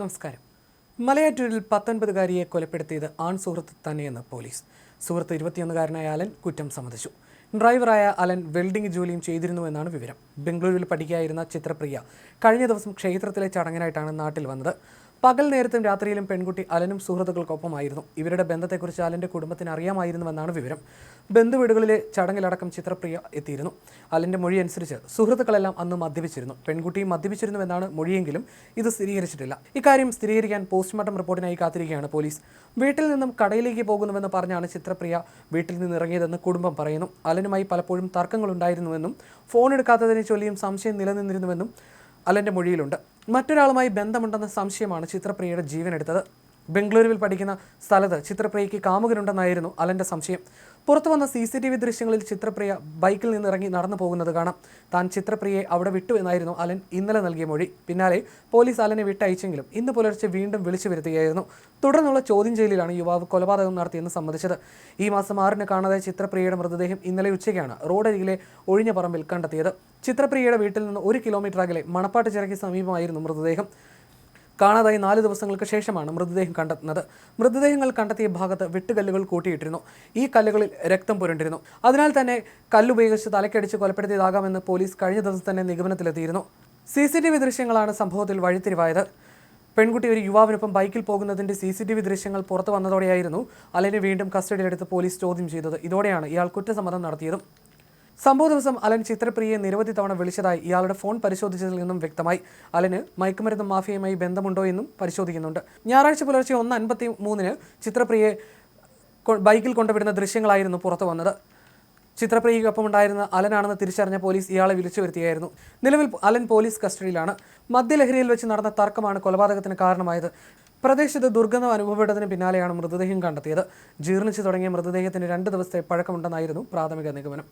നമസ്കാരം. മലയാറ്റൂരിൽ 19-കാരിയെ കൊലപ്പെടുത്തിയത് ആൺ സുഹൃത്ത് തന്നെയെന്ന് പോലീസ്. സുഹൃത്ത് 21-കാരനായ അലൻ കുറ്റം സമ്മതിച്ചു. ഡ്രൈവറായ അലൻ വെൽഡിംഗ് ജോലിയും ചെയ്തിരുന്നുവെന്നാണ് വിവരം. ബംഗളൂരുവിൽ പഠിക്കുകയായിരുന്ന ചിത്രപ്രിയ കഴിഞ്ഞ ദിവസം ക്ഷേത്രത്തിലെ ചടങ്ങിനായിട്ടാണ് നാട്ടിൽ വന്നത്. പകൽ നേരത്തും രാത്രിയിലും പെൺകുട്ടി അലനും സുഹൃത്തുക്കൾക്കൊപ്പമായിരുന്നു. ഇവരുടെ ബന്ധത്തെക്കുറിച്ച് അലൻ്റെ കുടുംബത്തിന് അറിയാമായിരുന്നുവെന്നാണ് വിവരം. ബന്ധുവീടുകളിലെ ചടങ്ങിലടക്കം ചിത്രപ്രിയ എത്തിയിരുന്നു. അലൻ്റെ മൊഴി അനുസരിച്ച് സുഹൃത്തുക്കളെല്ലാം അന്ന് മദ്യപിച്ചിരുന്നു. പെൺകുട്ടിയും മദ്യപിച്ചിരുന്നുവെന്നാണ് മൊഴിയെങ്കിലും ഇത് സ്ഥിരീകരിച്ചിട്ടില്ല. ഇക്കാര്യം സ്ഥിരീകരിക്കാൻ പോസ്റ്റ്മോർട്ടം റിപ്പോർട്ടിനായി കാത്തിരിക്കുകയാണ് പോലീസ്. വീട്ടിൽ നിന്നും കടയിലേക്ക് പോകുന്നുവെന്ന് പറഞ്ഞാണ് ചിത്രപ്രിയ വീട്ടിൽ നിന്ന് ഇറങ്ങിയതെന്ന് കുടുംബം പറയുന്നു. അലനുമായി പലപ്പോഴും തർക്കങ്ങളുണ്ടായിരുന്നുവെന്നും ഫോൺ എടുക്കാത്തതിനെ ചൊല്ലിയും സംശയം നിലനിന്നിരുന്നുവെന്നും അലൻ്റെ മൊഴിയിലുണ്ട്. മറ്റൊരാളുമായി ബന്ധമുണ്ടെന്ന സംശയമാണ് ചിത്രപ്രിയയുടെ ജീവനെടുത്തത്. ബംഗളൂരുവിൽ പഠിക്കുന്ന സ്ഥലത്ത് ചിത്രപ്രിയയ്ക്ക് കാമുകനുണ്ടെന്നായിരുന്നു അലൻ്റെ സംശയം. പുറത്തു വന്ന CCTV ദൃശ്യങ്ങളിൽ ചിത്രപ്രിയ ബൈക്കിൽ നിന്നിറങ്ങി നടന്നു പോകുന്നത് കാണാം. താൻ ചിത്രപ്രിയയെ അവിടെ വിട്ടു എന്നായിരുന്നു അലൻ ഇന്നലെ നൽകിയ മൊഴി. പിന്നാലെ പോലീസ് അലനെ വിട്ടയച്ചെങ്കിലും ഇന്ന് പുലർച്ചെ വീണ്ടും വിളിച്ചു വരുത്തുകയായിരുന്നു. തുടർന്നുള്ള ചോദ്യം ചെയ്യലിലാണ് യുവാവ് കൊലപാതകം നടത്തിയെന്ന് സമ്മതിച്ചത്. ഈ മാസം 6-ന് കാണാതായ ചിത്രപ്രിയയുടെ മൃതദേഹം ഇന്നലെ ഉച്ചയ്ക്കാണ് റോഡരികിലെ ഒഴിഞ്ഞ പറമ്പിൽ കണ്ടെത്തിയത്. ചിത്രപ്രിയയുടെ വീട്ടിൽ നിന്ന് 1 കിലോമീറ്റർ അകലെ മണപ്പാട്ടുചിറയ്ക്ക് സമീപമായിരുന്നു മൃതദേഹം. കാണാതായി 4 ദിവസങ്ങൾക്ക് ശേഷമാണ് മൃതദേഹം കണ്ടെത്തുന്നത്. മൃതദേഹങ്ങൾ കണ്ടെത്തിയ ഭാഗത്ത് വെട്ടുകല്ലുകൾ കൂട്ടിയിട്ടിരുന്നു. ഈ കല്ലുകളിൽ രക്തം പുരണ്ടിരുന്നു. അതിനാൽ തന്നെ കല്ലുപയോഗിച്ച് തലക്കടിച്ച് കൊലപ്പെടുത്തിയതാകാമെന്ന് പോലീസ് കഴിഞ്ഞ ദിവസം തന്നെ നിഗമനത്തിലെത്തിയിരുന്നു. CCTV ദൃശ്യങ്ങളാണ് സംഭവത്തിൽ വഴിത്തിരിവായത്. പെൺകുട്ടി ഒരു യുവാവിനൊപ്പം ബൈക്കിൽ പോകുന്നതിൻ്റെ CCTV ദൃശ്യങ്ങൾ പുറത്തു വന്നതോടെയായിരുന്നു അലനെ വീണ്ടും കസ്റ്റഡിയിലെടുത്ത് പോലീസ് ചോദ്യം ചെയ്തത്. ഇതോടെയാണ് ഇയാൾ കുറ്റസമ്മതം നടത്തിയതും. സംഭവ ദിവസം അലൻ ചിത്രപ്രിയയെ നിരവധി തവണ വിളിച്ചതായി ഇയാളുടെ ഫോൺ പരിശോധിച്ചതിൽ നിന്നും വ്യക്തമായി. അലന് മയക്കുമരുന്ന് മാഫിയയുമായി ബന്ധമുണ്ടോ എന്നും പരിശോധിക്കുന്നുണ്ട്. ഞായറാഴ്ച പുലർച്ചെ 1:53-ന് ചിത്രപ്രിയയെ ബൈക്കിൽ കൊണ്ടുവിടുന്ന ദൃശ്യങ്ങളായിരുന്നു പുറത്തു വന്നത്. ചിത്രപ്രിയയ്ക്കൊപ്പമുണ്ടായിരുന്ന അലനാണെന്ന് തിരിച്ചറിഞ്ഞ പോലീസ് ഇയാളെ വിളിച്ചു വരുത്തിയായിരുന്നു. നിലവിൽ അലൻ പോലീസ് കസ്റ്റഡിയിലാണ്. മദ്യലഹരിയിൽ വെച്ച് നടന്ന തർക്കമാണ് കൊലപാതകത്തിന് കാരണമായത്. പ്രദേശത്ത് ദുർഗന്ധം അനുഭവപ്പെട്ടതിന് പിന്നാലെയാണ് മൃതദേഹം കണ്ടെത്തിയത്. ജീർണിച്ചു തുടങ്ങിയ മൃതദേഹത്തിന് 2 ദിവസത്തെ പഴക്കമുണ്ടെന്നായിരുന്നു പ്രാഥമിക നിഗമനം.